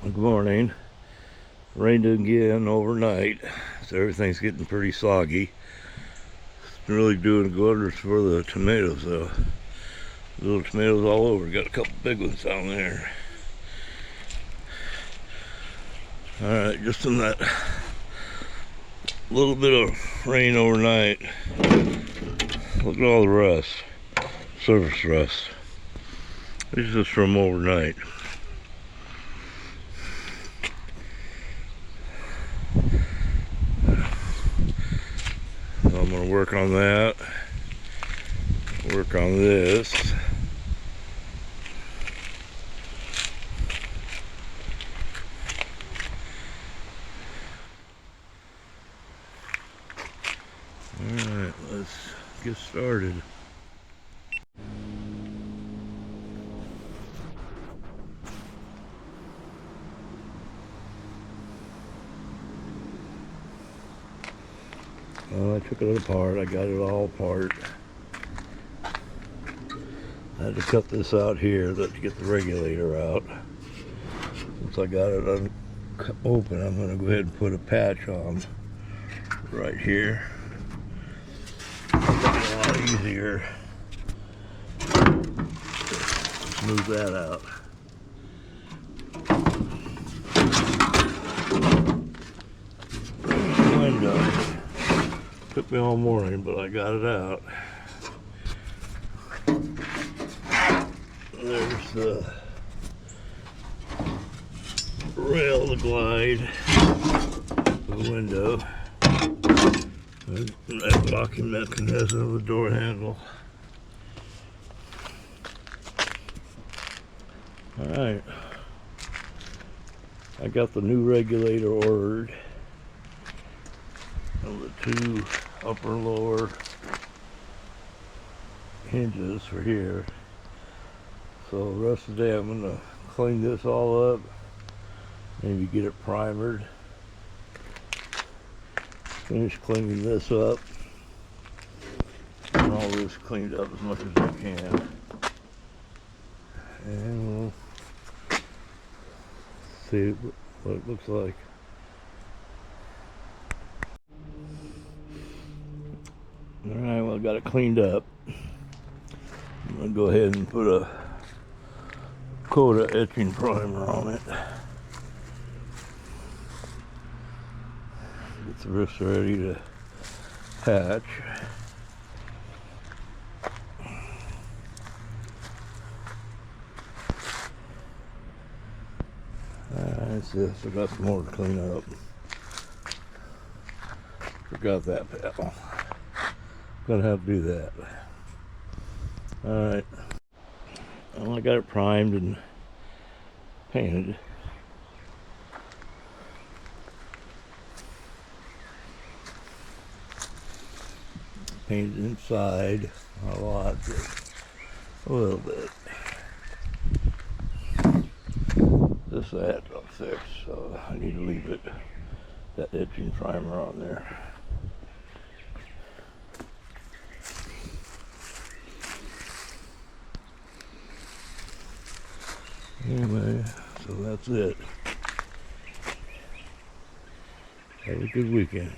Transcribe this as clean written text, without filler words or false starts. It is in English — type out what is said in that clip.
Good morning. Rained again overnight, so everything's getting pretty soggy. It's been really doing wonders for the tomatoes though. Little tomatoes all over. Got a couple big ones down there. Alright, just in that little bit of rain overnight, look at all the rust. Surface rust. This is just from overnight. So I'm going to work on that, work on this. Alright, let's get started. Well, I took it apart. I got it all apart. I had to cut this out here to get the regulator out. Since I got it open, I'm going to go ahead and put a patch on right here. It's a lot easier to smooth that out. Window. Took me all morning, but I got it out. There's the rail to glide the window. That locking mechanism of the door handle. Alright. I got the new regulator ordered. And the two upper and lower hinges for here. So the rest of the day I'm going to clean this all up, maybe get it primered, finish cleaning this up, and all this cleaned up as much as I can, and we'll see what it looks like. Alright, well I got it cleaned up. I'm going to go ahead and put a coat of etching primer on it. Get the wrist ready to hatch. That's this. I got some more to clean up. Forgot that pedal. Gonna have to do that. Alright. Well, I got it primed and painted. Painted inside, not a lot, just a little bit. This I had to fix, so I need to leave it, that etching primer on there. Anyway, so that's it. Have a good weekend.